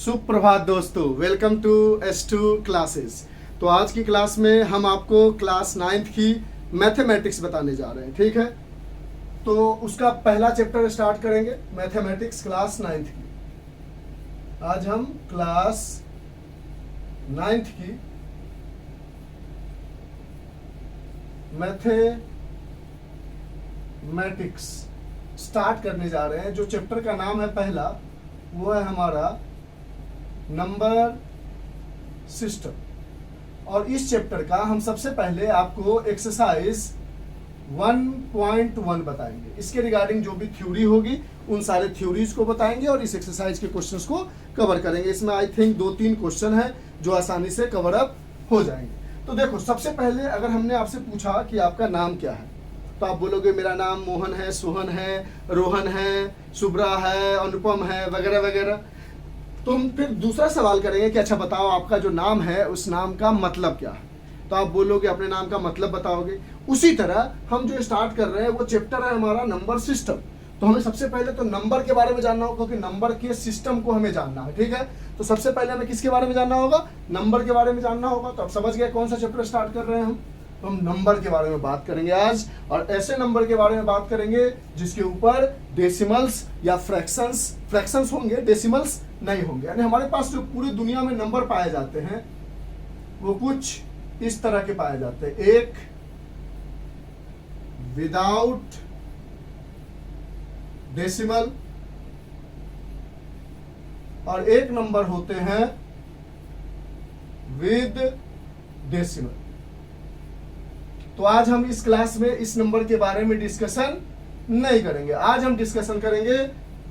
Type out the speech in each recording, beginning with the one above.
सुप्रभात दोस्तों, welcome to S2 classes. तो आज की क्लास में हम आपको क्लास 9th की मैथमेटिक्स बताने जा रहे हैं, ठीक है। तो उसका पहला चैप्टर स्टार्ट करेंगे, मैथमेटिक्स क्लास 9th की। आज हम क्लास 9th की मैथमेटिक्स स्टार्ट करने जा रहे हैं। जो चैप्टर का नाम है पहला, वो है हमारा नंबर सिस्टम। और इस चैप्टर का हम सबसे पहले आपको एक्सरसाइज 1.1 बताएंगे। इसके रिगार्डिंग जो भी थ्योरी होगी उन सारे थ्योरीज को बताएंगे और इस एक्सरसाइज के क्वेश्चंस को कवर करेंगे। इसमें आई थिंक 2-3 क्वेश्चन है जो आसानी से कवर अप हो जाएंगे। तो देखो, सबसे पहले अगर हमने आपसे पूछा कि आपका नाम क्या है, तो आप बोलोगे मेरा नाम मोहन है, सोहन है, रोहन है, शुभ्रा है, अनुपम है, वगैरह वगैरह। तो हम फिर दूसरा सवाल करेंगे कि अच्छा बताओ आपका जो नाम है उस नाम का मतलब क्या है। तो आप बोलोगे अपने नाम का मतलब बताओगे। उसी तरह हम जो स्टार्ट कर रहे हैं वो चैप्टर है हमारा नंबर सिस्टम। तो हमें सबसे पहले तो नंबर के बारे में जानना होगा, क्योंकि नंबर के सिस्टम को हमें जानना है, ठीक है। तो सबसे पहले हमें किसके बारे में जानना होगा? नंबर के बारे में जानना होगा। तो आप समझ गए कौन सा चैप्टर स्टार्ट कर रहे हैं हम। तो हम नंबर के बारे में बात करेंगे आज, और ऐसे नंबर के बारे में बात करेंगे जिसके ऊपर डेसिमल्स या फ्रैक्शंस होंगे, डेसिमल्स नहीं होंगे। यानी हमारे पास जो पूरी दुनिया में नंबर पाए जाते हैं वो कुछ इस तरह के पाए जाते हैं। एक विदाउट डेसिमल और एक नंबर होते हैं विद डेसिमल। तो आज हम इस क्लास में इस नंबर के बारे में डिस्कशन नहीं करेंगे। आज हम डिस्कशन करेंगे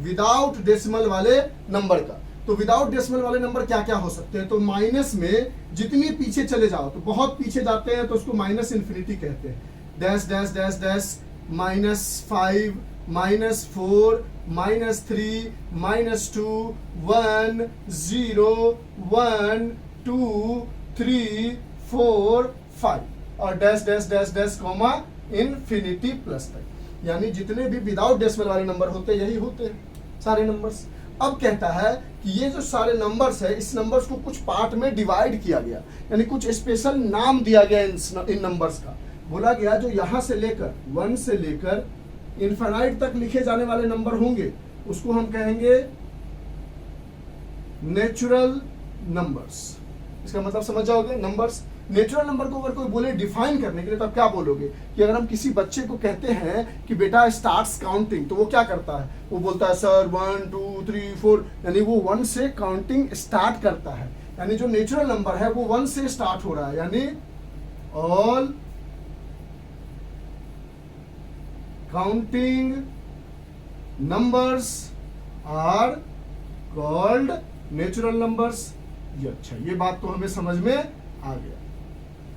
विदाउट डेसिमल वाले नंबर का। तो विदाउट डेसिमल वाले नंबर क्या क्या हो सकते हैं? तो माइनस में जितनी पीछे चले जाओ, तो बहुत पीछे जाते हैं तो उसको माइनस इन्फिनिटी कहते हैं। डैश डैश डैश डैश, -5, -4, -3, -2, 1, 0, 1, 2, 3, 4, 5 और dash dash dash dash comma infinity plus तक। यानी जितने भी विदाउट डेसिमल वाले नंबर होते हैं यही होते हैं सारे नंबर्स। अब कहता है कि ये जो सारे नंबर्स है, इस नंबर्स को कुछ पार्ट में डिवाइड किया गया, यानी कुछ स्पेशल नाम दिया गया इन नंबर्स का। बोला गया जो यहां से लेकर 1 से लेकर इनफाइनाइट तक लिखे जाने वाले नंबर होंगे उसको हम कहेंगे नेचुरल नंबर्स। इसका मतलब समझ जाओगे, नंबर्स। नेचुरल नंबर को अगर कोई बोले डिफाइन करने के लिए तो आप क्या बोलोगे कि अगर हम किसी बच्चे को कहते हैं कि बेटा स्टार्ट्स काउंटिंग, तो वो क्या करता है? वो बोलता है सर 1 2 3 4, यानी वो 1 से काउंटिंग स्टार्ट करता है। यानी जो नेचुरल नंबर है वो 1 से स्टार्ट हो रहा है। यानी all counting numbers are called natural numbers. ये अच्छा, ये बात तो हमें समझ में आ गया।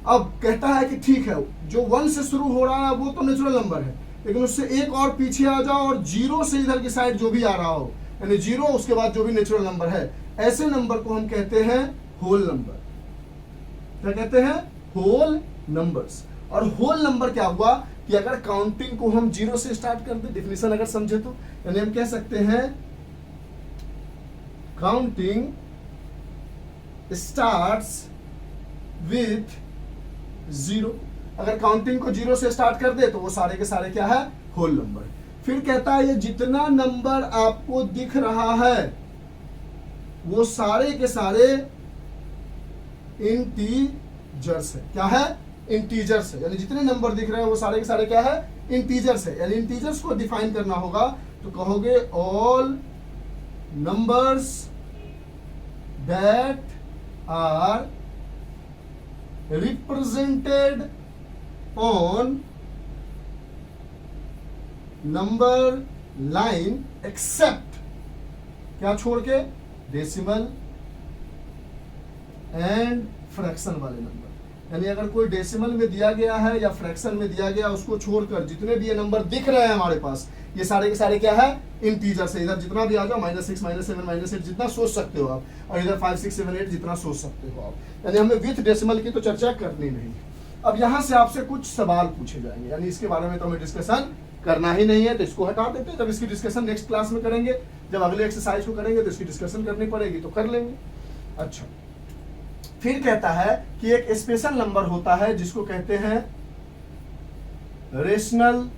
अब कहता है कि ठीक है, जो 1 से शुरू हो रहा है वो तो नेचुरल नंबर है, लेकिन उससे एक और पीछे आ जाओ और 0 से इधर की साइड जो भी आ रहा हो, यानी 0 उसके बाद जो भी नेचुरल नंबर है, ऐसे नंबर को हम कहते हैं होल नंबर। क्या कहते हैं? Whole numbers. और होल नंबर क्या हुआ कि अगर काउंटिंग को हम 0 से स्टार्ट कर दे, डेफिनेशन अगर समझे तो, यानी हम कह सकते हैं काउंटिंग स्टार्ट्स विथ 0। अगर काउंटिंग को 0 से स्टार्ट कर दे तो वो सारे के सारे क्या है? Whole number. फिर कहता है ये जितना नंबर आपको दिख रहा है वो सारे के सारे इंटीजर्स है। क्या है? इंटीजर्स है। यानी जितने नंबर दिख रहे हैं वो सारे के सारे क्या है? इंटीजर्स है। यानी इंटीजर्स को डिफाइन करना होगा तो कहोगे all numbers that are represented on number line except क्या छोड़ के? डेसिमल एंड फ्रैक्शन वाले नंबर। यानी अगर कोई डेसिमल में दिया गया है या फ्रैक्शन में दिया गया, उसको छोड़कर जितने भी ये नंबर दिख रहे हैं हमारे पास, ये सारे के सारे क्या है? इंटीजर से। इधर जितना भी आ जाओ, -6 -7 -8 जितना सोच सकते हो आप, और इधर 5 6 7 8 जितना सोच सकते हो आप। यानी हमें विथ डेसिमल की तो चर्चा करनी नहीं। अब यहां से आपसे कुछ सवाल पूछे जाएंगे, यानी इसके बारे में तो हमें डिस्कशन करना ही नहीं है तो इसको हटा देते हैं। जब इसकी डिस्कशन नेक्स्ट क्लास में करेंगे, जब अगले एक्सरसाइज को करेंगे तो इसकी डिस्कशन करनी पड़ेगी, तो कर लेंगे। अच्छा, फिर कहता है कि एक स्पेशल नंबर होता है जिसको कहते हैं रेशनल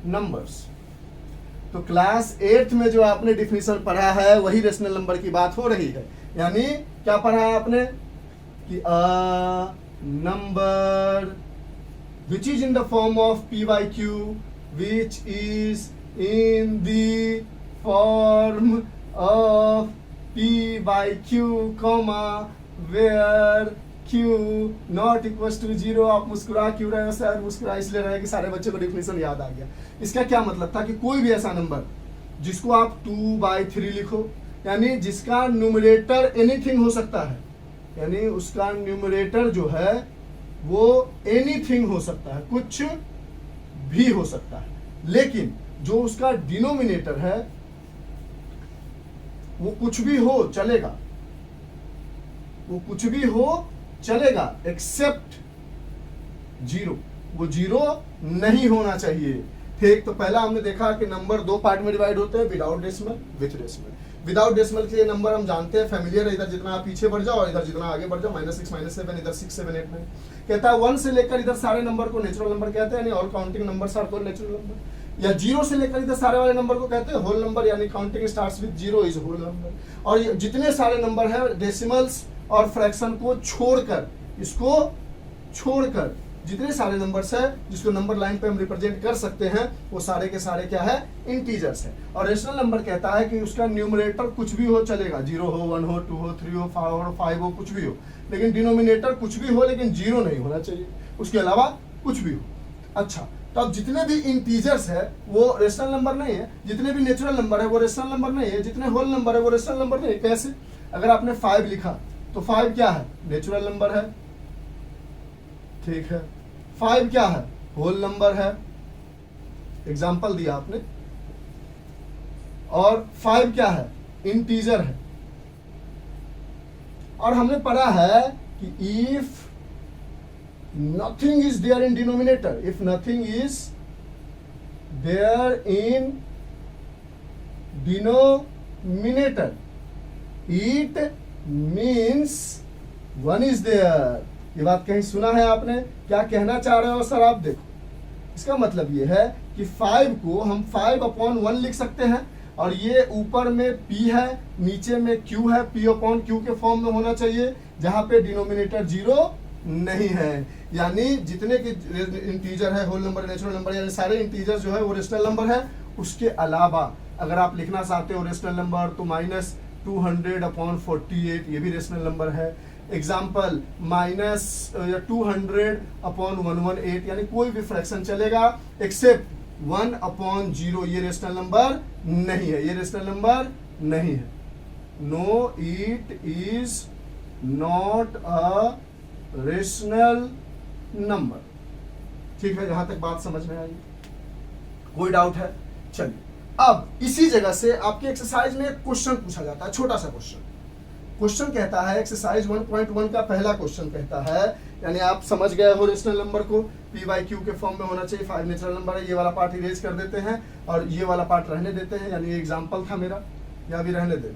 नंबर्स। तो क्लास 8th में जो आपने डिफिनीशन पढ़ा है वही रेशनल नंबर की बात हो रही है। यानी क्या पढ़ा है आपने कि a number which is in the form of p by q, which is in the form of p by q, comma where q not equals to 0। आप मुस्कुरा क्यों रहे हो सर? मुस्कुरा इसलिए रहे कि सारे बच्चों को डिफिनीशन याद आ गया। इसका क्या मतलब था कि कोई भी ऐसा नंबर जिसको आप 2/3 लिखो, यानी जिसका न्यूमरेटर एनीथिंग हो सकता है, यानी उसका न्यूमरेटर जो है वो एनीथिंग हो सकता है, कुछ भी हो सकता है, लेकिन जो उसका डिनोमिनेटर है वो कुछ भी हो चलेगा, वो कुछ भी हो चलेगा एक्सेप्ट 0। वो 0 नहीं होना चाहिए। ठीक, तो पहला हमने देखा कि नंबर दो पार्ट में डिवाइड होते हैं, without decimal, with decimal. Without decimal के नंबर हम जानते हैं, फैमिलियर है, इधर जितना आप पीछे बढ़ जाओ और इधर जितना आगे बढ़ जाओ, -6 -7, इधर 6 7 8 9। कहता है 1 से लेकर इधर सारे नंबर को नेचुरल नंबर कहते हैं, यानी all counting numbers are called natural number. या 0 से लेकर इधर सारे वाले नंबर को कहते हैं होल नंबर, यानी counting starts with 0 is whole number. और जितने सारे नंबर है डेसिमल्स और फ्रैक्शन को छोड़कर, इसको छोड़कर जितने सारे नंबर्स है जिसको नंबर लाइन पे हम रिप्रेजेंट कर सकते हैं, वो सारे के सारे क्या है? इंटीजर्स है। और रेशनल नंबर कहता है कि उसका न्यूमरेटर कुछ भी हो चलेगा, 0 हो, 1 हो, 2 हो, 3 हो, 5 हो, कुछ भी हो, लेकिन डिनोमिनेटर कुछ भी हो, लेकिन 0 नहीं होना चाहिए, उसके अलावा कुछ भी हो। अच्छा, तो अब जितने भी इंटीजर्स है वो रेशनल नंबर नहीं है, जितने भी नेचुरल नंबर है वो रेशनल नंबर नहीं है, जितने होल नंबर है वो रेशनल नंबर नहीं है। कैसे? अगर आपने 5 लिखा तो 5 क्या है? नेचुरल नंबर है, ठीक है। 5 क्या है? होल नंबर है, एग्जाम्पल दिया आपने। और 5 क्या है? इंटीजर है। और हमने पढ़ा है कि if nothing is there in denominator, if nothing is there in denominator, it means 1 is there. ये बात कहीं सुना है आपने? क्या कहना चाह रहे हो सर आप? देखो, इसका मतलब ये है कि 5 को हम 5/1 लिख सकते हैं, और ये ऊपर में p है, नीचे में q है, p/q के फॉर्म में होना चाहिए, जहां पे डिनोमिनेटर 0 नहीं है। यानी जितने के इंटीजर है, होल नंबर, नेचुरल नंबर, यानी सारे इंटीजर जो है वो रेशनल नंबर है। उसके अलावा अगर आप लिखना चाहते हो रेशनल नंबर तो -200/48, ये भी रेशनल नंबर है। एग्जाम्पल -200/118, यानी कोई भी फ्रैक्शन चलेगा एक्सेप्ट 1/0, ये रेशनल नंबर नहीं है, ये रेशनल नंबर नहीं है। No, it is not a rational number. ठीक है, यहां तक बात समझ में आई? कोई डाउट है? चलिए, अब इसी जगह से आपकी एक्सरसाइज में एक क्वेश्चन पूछा जाता है, छोटा सा क्वेश्चन। क्वेश्चन कहता है, एक्सरसाइज 1.1 का पहला क्वेश्चन कहता है, यानी आप समझ गए हो रेशनल नंबर को p/q के फॉर्म में होना चाहिए। 5 नेचुरल नंबर है, ये वाला पार्ट इरेज कर देते हैं और ये वाला पार्ट रहने देते हैं, यानी ये एग्जाम्पल था मेरा, या भी रहने दे,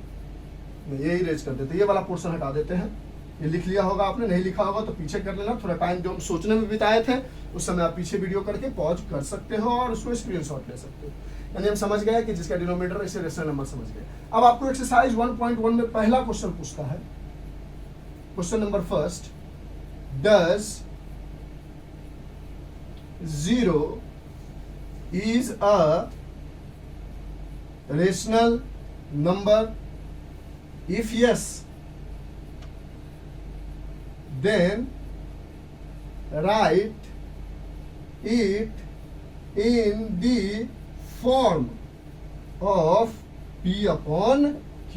ये इरेज कर देते हैं, ये वाला पोर्शन हटा देते हैं। ये लिख लिया होगा आपने, नहीं लिखा होगा तो पीछे कर लेना। थोड़ा टाइम जो हम सोचने में बिताए थे उस समय आप पीछे वीडियो करके पॉज कर सकते हो और उसको स्क्रीनशॉट ले सकते हो। यानी हम समझ गए कि जिसका डिनोमिनेटर इसे रेशनल नंबर समझ गए। अब आपको एक्सरसाइज 1.1 में पहला क्वेश्चन पूछता है, question number first, does 0 is a rational number? If yes, then write it in the form of p/q।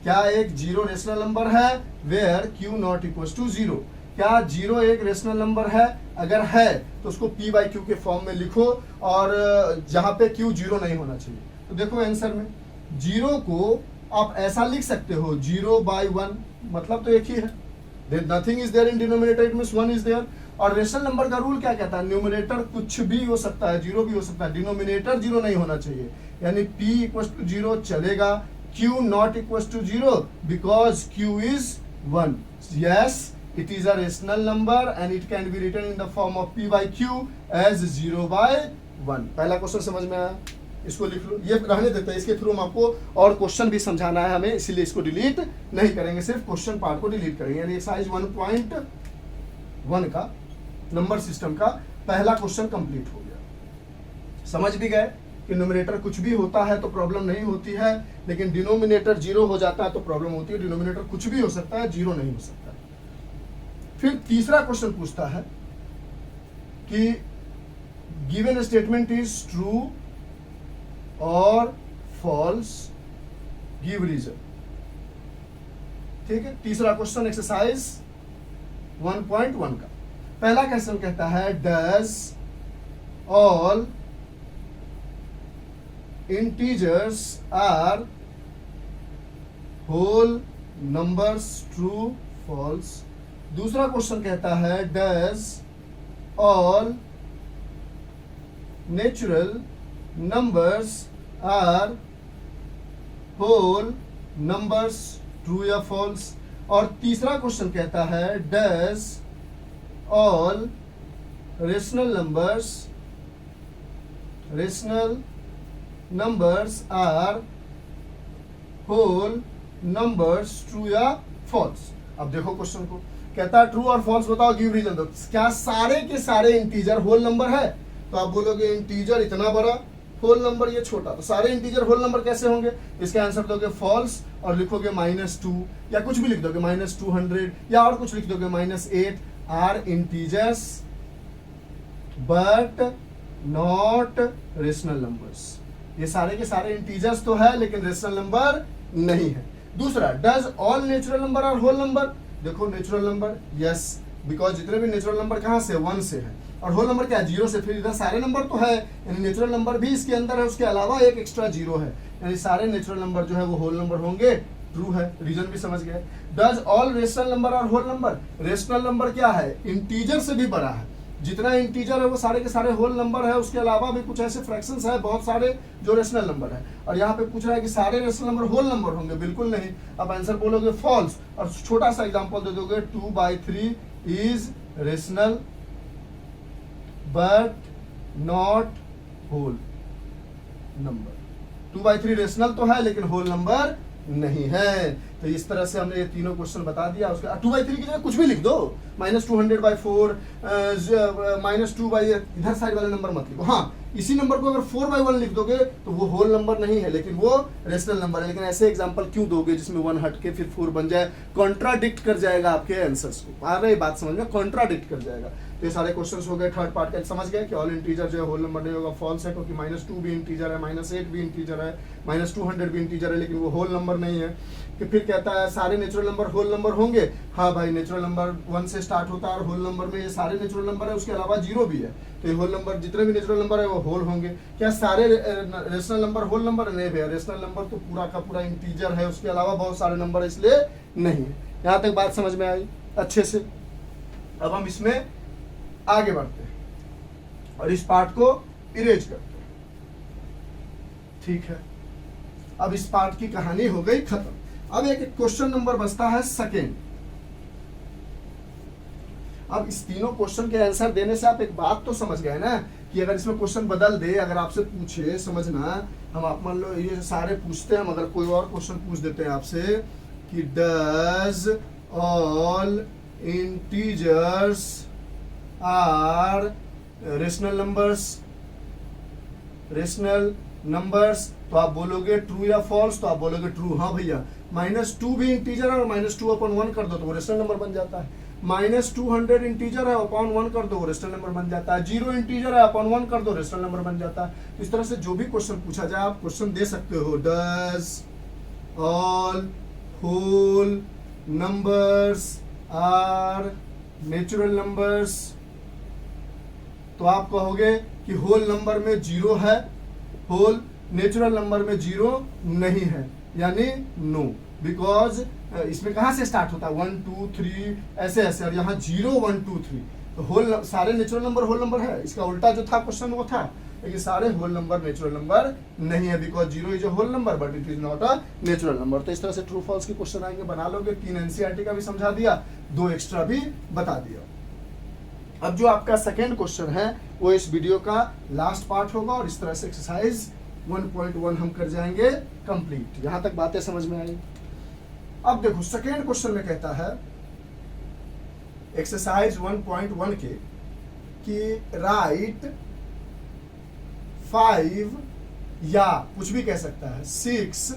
क्या एक 0 रेशनल नंबर है? where q not equals to 0। क्या 0 एक रेशनल नंबर है? अगर है तो उसको p/q के फॉर्म में लिखो, और जहां पे q 0 नहीं होना चाहिए। तो देखो आंसर में 0 को आप ऐसा लिख सकते हो, 0/1, मतलब तो एक ही है। Then nothing is there in denominator, it means 1 is there। और रेशनल नंबर का रूल क्या कहता है, न्यूमरेटर कुछ भी हो सकता है, जीरो भी हो सकता है, डिनोमिनेटर जीरो नहीं होना चाहिए, यानी p इक्वल टू जीरो चलेगा, q not equal to zero because q is 1. Yes, it is a rational number and it can be written in the form of p by q as 0 by 1. पहला question समझ में आया, इसको लिख लो, ये रहने देते हैं, इसके थ्रू हम आपको और क्वेश्चन भी समझाना है हमें, इसीलिए इसको डिलीट नहीं करेंगे, सिर्फ क्वेश्चन पार्ट को डिलीट करेंगे. यानी एक्सरसाइज 1.1 का नंबर सिस्टम का पहला क्वेश्चन कंप्लीट हो गया. समझ भी गए कि न्यूमरेटर कुछ भी होता है तो प्रॉब्लम नहीं होती है, लेकिन डिनोमिनेटर जीरो हो जाता है तो प्रॉब्लम होती है. डिनोमिनेटर कुछ भी हो सकता है, जीरो नहीं हो सकता. फिर तीसरा क्वेश्चन पूछता है कि गिवन स्टेटमेंट इज ट्रू और फॉल्स, गिव रीजन. ठीक है, तीसरा क्वेश्चन एक्सरसाइज 1.1 का पहला क्वेश्चन कहता है does all integers are whole numbers, true false. दूसरा क्वेश्चन कहता है does all natural numbers are whole numbers, true या false. और तीसरा क्वेश्चन कहता है does all rational numbers are whole numbers, true या false. अब देखो क्वेश्चन को, कहता है ट्रू और फॉल्स बताओ, गिव रीजन दो. क्या सारे के सारे इंटीजर होल नंबर है? तो आप बोलोगे इंटीजर इतना बड़ा, होल नंबर ये छोटा, तो सारे इंटीजर होल नंबर कैसे होंगे? इसका आंसर दोगे फॉल्स और लिखोगे -2 या कुछ भी लिख दोगे -200 या और कुछ लिख दोगे -8 are integers but not rational numbers. ये सारे के सारे इंटीजर्स तो है लेकिन रेशनल नंबर नहीं है. दूसरा, does all natural number are whole number? देखो नेचुरल नंबर यस, बिकॉज जितने भी नेचुरल नंबर कहाँ से, 1 से है, और होल नंबर क्या है, 0 से. फिर इधर सारे नंबर तो है, यानी नेचुरल नंबर भी इसके अंदर है, उसके अलावा एक एक्स्ट्रा 0 है, यानी सारे नेचुरल नंबर जो है वो होल नंबर होंगे. ट्रू है, रीजन भी समझ गए. Does all rational number are whole number? Rational number क्या है, इंटीजर से भी बड़ा है. जितना इंटीजर है वो सारे के सारे होल नंबर है, उसके अलावा भी कुछ ऐसे फ्रैक्शंस है बहुत सारे जो रेशनल नंबर है. और यहाँ पे पूछ रहा है कि सारे रेशनल नंबर होल नंबर होंगे, बिल्कुल नहीं. अब आंसर बोलोगे फॉल्स, और छोटा सा एग्जांपल दे दोगे 2/3 is rational but not whole number. 2/3 rational तो है लेकिन होल नंबर नहीं है. तो इस तरह से हमने ये तीनों क्वेश्चन बता दिया. उसके 2/3 की जगह कुछ भी लिख दो, -200/4 -2 इधर साइड वाले नंबर मत लिखो. हाँ, इसी नंबर को अगर 4/1 लिख दोगे तो वो होल नंबर नहीं है लेकिन वो रेशनल नंबर है. लेकिन ऐसे एग्जांपल क्यों दोगे जिसमें 1 हट के फिर 4 बन जाए? कॉन्ट्राडिक्ट कर जाएगा आपके आंसर्स को. आ रही बात समझ में, कॉन्ट्राडिक्ट कर जाएगा. तो ये सारे क्वेश्चंस हो गए थर्ड पार्ट के. समझ गए कि ऑल इंटीजर जो है होल नंबर नहीं होगा, फॉल्स है, क्योंकि -2 भी इंटीजर है, -8 भी इंटीजर है, -200 भी इंटीजर है, लेकिन वो होल नंबर नहीं है. कि फिर कहता है सारे नेचुरल नंबर होल नंबर होंगे. हाँ भाई, नेचुरल नंबर 1 से स्टार्ट होता है और होल नंबर में ये सारे नेचुरल नंबर है, उसके अलावा 0 भी है, तो ये होल नंबर जितने भी नेचुरल नंबर है वो होल होंगे. क्या सारे रेशनल नंबर होल नंबर? नहीं भैया, रेशनल नंबर तो पूरा का पूरा इंटीजर है, उसके अलावा बहुत सारे नंबर इसलिए नहीं है. यहाँ तक बात समझ में आई अच्छे से. अब हम इसमें आगे बढ़ते हैं और इस पार्ट को इरेज करते हैं. ठीक है, अब इस पार्ट की कहानी हो गई खत्म. अब एक क्वेश्चन नंबर बचता है सेकेंड. अब इस तीनों क्वेश्चन के आंसर देने से आप एक बात तो समझ गए ना कि अगर इसमें क्वेश्चन बदल दे, अगर आपसे पूछे, समझना, हम आप मान लो ये सारे पूछते हैं, अगर कोई और क्वेश्चन पूछ देते हैं आपसे कि does all integers are rational numbers, तो आप बोलोगे ट्रू या फॉल्स? तो आप बोलोगे ट्रू. हाँ भैया, -2 भी इंटीजर है और -2/1 कर दो तो वो रेशनल नंबर बन जाता है. -200 इंटीजर है, अपॉन 1 कर दो, रेशनल नंबर बन जाता है. 0 इंटीजर है, अपॉन 1 कर दो, रेशनल नंबर बन जाता है. इस तरह से जो भी क्वेश्चन पूछा जाए आप क्वेश्चन दे सकते हो. Does all whole numbers are natural numbers, तो आप कहोगे कि होल नंबर में 0 है, होल नेचुरल नंबर में 0 नहीं है, यानी नो. बिकॉज इसमें कहाँ से स्टार्ट होता है, 1 2 3 ऐसे ऐसे, और यहाँ 0 1 2 3, तो सारे नेचुरल नंबर होल नंबर है, इसका उल्टा जो था क्वेश्चन वो था, लेकिन सारे होल नंबर नेचुरल नंबर नहीं है, because zero is a whole number but it is not a natural number. तो इस तरह से ट्रू फॉल्स के क्वेश्चन आएंगे, बना लोगे। 3 एनसीईआरटी का भी समझा दिया, 2 एक्स्ट्रा भी बता दिया। अब जो आपका सेकेंड क्वेश्चन है वो इस वीडियो का लास्ट पार्ट होगा, और इस तरह से एक्सरसाइज 1.1 हम कर जाएंगे कंप्लीट। यहां तक बातें समझ में आई। अब देखो सेकेंड क्वेश्चन में कहता है एक्सरसाइज 1.1 के कि राइट 5 या कुछ भी कह सकता है 6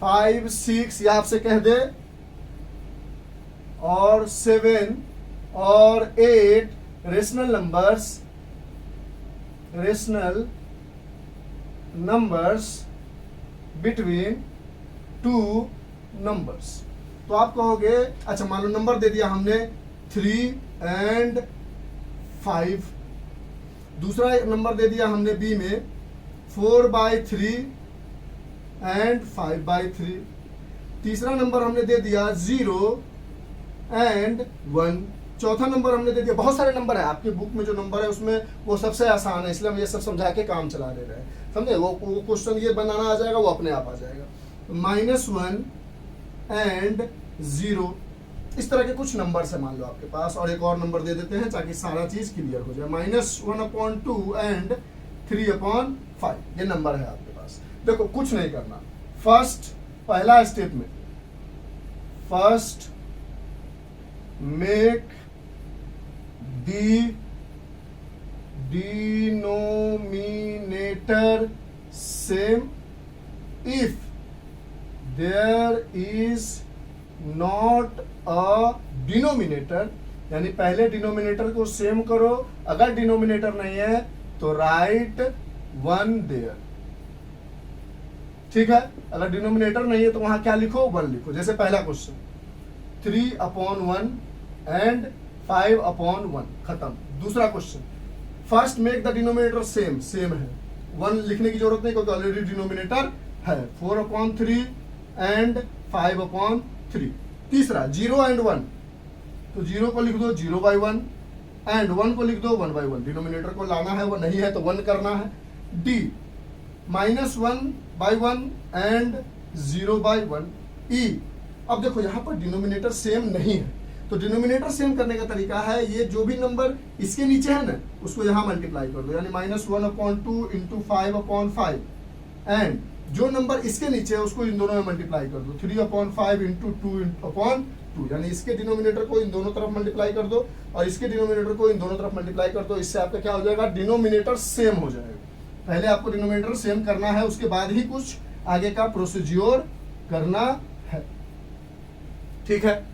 5 6 या आपसे कह दे और 7 और 8 रेशनल नंबर्स बिटवीन 2 नंबर्स। तो आप कहोगे अच्छा मान लो नंबर दे दिया हमने 3 and 5, दूसरा नंबर दे दिया हमने बी में 4/3 and 5/3, तीसरा नंबर हमने दे दिया 0 and 1, चौथा नंबर हमने दे दिया। बहुत सारे नंबर है आपकी बुक में, जो नंबर है उसमें वो सबसे आसान है, इसलिए हम ये सब समझा के काम चला ले रहे हैं, समझे। वो क्वेश्चन ये बनाना आ जाएगा, वो अपने आप आ जाएगा। -1 and 0, इस तरह के कुछ नंबर है मान लो आपके पास, और एक और नंबर दे देते हैं ताकि सारा चीज क्लियर हो जाए। -1/2 and 3/5 ये नंबर है आपके पास। देखो कुछ नहीं करना, पहला स्टेप में first make the denominator same if there is not a denominator, यानी पहले डिनोमिनेटर को सेम करो, अगर डिनोमिनेटर नहीं है तो राइट 1 देयर, ठीक है। अगर डिनोमिनेटर नहीं है तो वहां क्या लिखो, 1 लिखो। जैसे पहला क्वेश्चन 3/1 एंड 5/1, खत्म। दूसरा question first make the denominator same है, 1 लिखने की जरूरत नहीं क्योंकि ऑलरेडी डिनोमिनेटर है, 4/3 एंड 5/3। तीसरा 0 and 1, तो 0 को लिख दो 0/1 एंड 1 को लिख दो 1/1, डिनोमिनेटर को लाना है, वो नहीं है तो 1 करना है। D -1/1 and 0/1। ई अब देखो यहाँ पर डिनोमिनेटर सेम नहीं है, तो डिनोमिनेटर सेम करने का तरीका है, ये जो भी नंबर इसके नीचे है ना उसको यहाँ मल्टीप्लाई कर दो, यानी -1/2 × 5/5, एंड जो नंबर इसके नीचे है उसको इन दोनों में मल्टीप्लाई कर दो, 3/5 × 2/2, यानी इसके डिनोमिनेटर को इन दोनों तरफ मल्टीप्लाई कर दो और इसके डिनोमिनेटर को इन दोनों तरफ मल्टीप्लाई कर दो। इससे आपका क्या हो जाएगा, डिनोमिनेटर सेम हो जाएगा। पहले आपको डिनोमिनेटर सेम करना है, उसके बाद ही कुछ आगे का प्रोसीज्योर करना है, ठीक है।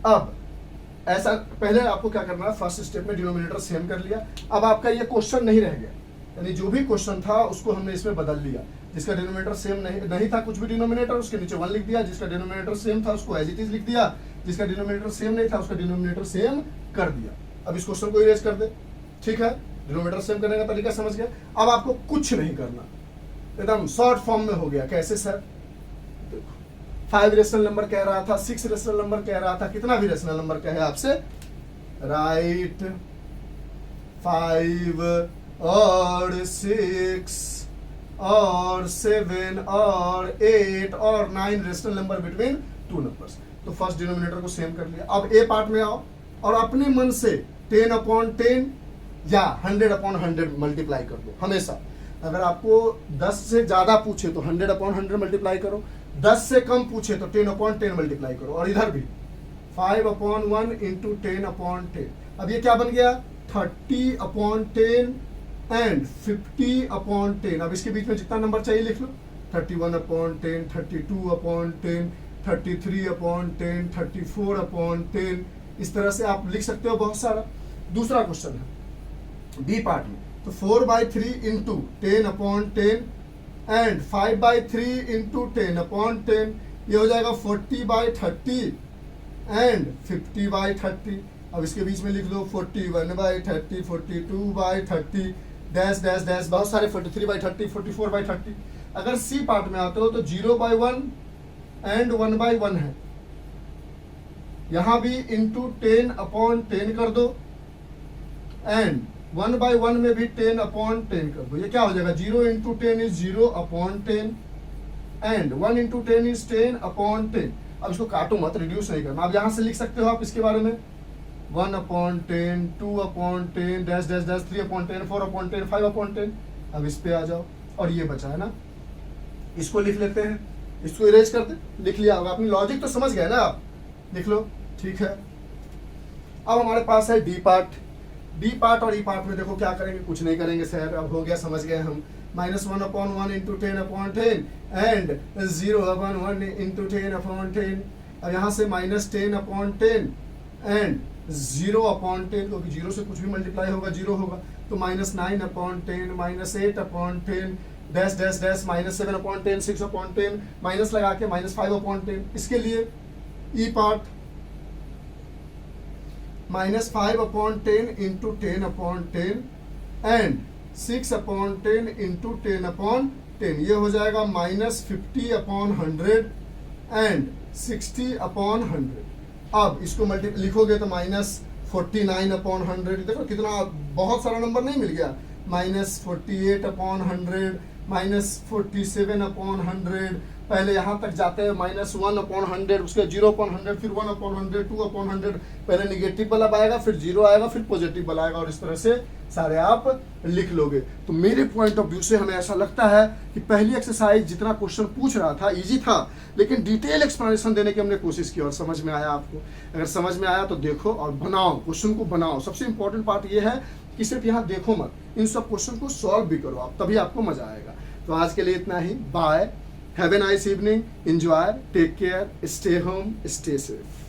अब ऐसा पहले आपको क्या करना है, फर्स्ट स्टेप में डिनोमिनेटर सेम कर लिया। अब आपका ये क्वेश्चन नहीं रह गया, यानी जो भी क्वेश्चन था उसको हमने इसमें बदल लिया। जिसका डिनोमिनेटर सेम नहीं था कुछ भी डिनोमिनेटर, उसके नीचे 1 लिख दिया, जिसका डिनोमिनेटर सेम था उसको एज इट इज लिख दिया, जिसका डिनोमिनेटर सेम नहीं था उसका डिनोमिनेटर सेम कर दिया। अब इस क्वेश्चन को इरेज कर दे, ठीक है। डिनोमिनेटर सेम करने का तरीका समझ गया। अब आपको कुछ नहीं करना, एकदम शॉर्ट फॉर्म में हो गया। कैसे सर, 5 रेशनल नंबर कह रहा था, 6 रेशनल नंबर कह रहा था, कितना भी रेशनल नंबर कहे आपसे, राइट 5 और 6 और 7 और 8 और 9 रेशनल नंबर बिटवीन 2 नंबर्स। तो फर्स्ट डिनोमिनेटर को सेम कर लिया। अब ए पार्ट में आओ और अपने मन से 10/10 या 100/100 मल्टीप्लाई कर दो। हमेशा अगर आपको 10 से ज्यादा पूछे तो 100/100 मल्टीप्लाई करो, 10 से कम पूछे तो 10/10 मल्टीप्लाई करो। और इधर भी 5/1 × 10/10। अब ये क्या बन गया, 30/10 एंड 50/10। अब इसके बीच में जितना नंबर चाहिए लिख लो, 31/10, 32/10, 33/10, 34/10। इस तरह से आप लिख सकते हो बहुत सारा। दूसरा क्वेश्चन है बी पार्ट में, तो 4/3 × 10/10 एंड 5/3 × 10/10, ये हो जाएगा 40/30 एंड 50/30। अब इसके बीच में लिख दो 41/30, 42/30, डैश डैश डैश, बहुत सारे 43/30, 44/30। अगर सी पार्ट में आते हो तो 0/1 एंड 1/1 है, यहां भी इंटू 10/10 कर दो, एंड 1/1 में भी 10/10 कर दो। ये क्या हो जाएगा, 0 into 10 is 0/10 and 1 into 10 is 10/10। अब इसको काटो मत, रिड्यूस नहीं करना। अब यहां से लिख सकते हो आप इसके बारे में 1/10, 2/10, डैश डैश डैश, 3/10, 4/10, 5/10। अब इस पे आ जाओ, और ये बचा है ना, इसको लिख लेते हैं, इसको इरेज कर दे, लिख लिया होगा। अपनी लॉजिक तो समझ गए ना आप, लिख लो, ठीक है। अब हमारे पास है डी पार्ट। डी पार्ट और ई पार्ट में देखो क्या करेंगे, कुछ नहीं करेंगे सर, अब हो गया, समझ गए हम। -1/1 इंटू 10/10 एंड 0/1 इंटू 10/10। अब यहाँ से -10/10 एंड 0/10, क्योंकि 0 से कुछ भी मल्टीप्लाई होगा 0 होगा, तो -9/10, -8/10, डैश डैश डैश, -7/10, 6/10, माइनस लगा के -5/10। इसके लिए ई पार्ट -5/10 इंटू 10/10 एंड 6/10 इंटू 10/10। ये हो जाएगा -50/100 एंड 60/100। अब इसको लिखोगे तो -49/100। देखो कितना बहुत सारा नंबर नहीं मिल गया, -48/100, -47/100। पहले यहाँ तक जाते हैं -1/100, उसके 0/100, फिर 1/100, 2/100। पहले निगेटिव वाला आएगा, फिर 0 आएगा, फिर पॉजिटिव वाला आएगा, और इस तरह से सारे आप लिख लोगे। तो मेरे पॉइंट ऑफ व्यू से हमें ऐसा लगता है कि पहली एक्सरसाइज जितना क्वेश्चन पूछ रहा था इजी था, लेकिन डिटेल एक्सप्लेनेशन देने की हमने कोशिश की और समझ में आया आपको। अगर समझ में आया तो देखो और बनाओ, क्वेश्चन को बनाओ। सबसे इंपॉर्टेंट पार्ट ये है कि सिर्फ यहाँ देखो मत, इन सब क्वेश्चन को सॉल्व भी करो आप, तभी आपको मजा आएगा। तो आज के लिए इतना ही, bye, have a nice evening, enjoy, take care, stay home, stay safe.